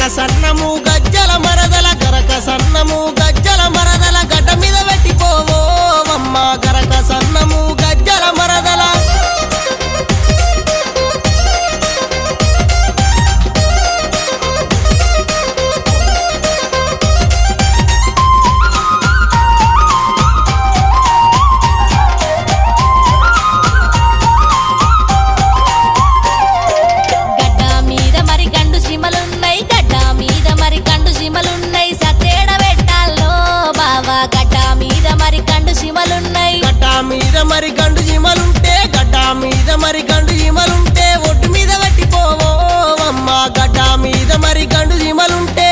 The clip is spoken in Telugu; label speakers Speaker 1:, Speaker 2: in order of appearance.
Speaker 1: సన్నము గజ్జల మరదల గరక సన్నము గజ్జల మరదల గడ్డ మీద పెట్టిపోవమ్మ గరక సన్నము గజ్జల మరదల మరి గండు జీమలుంటే ఒడ్డు మీద పెట్టిపోవమ్మ గడ్డ మీద మరి గండు జీమలుంటే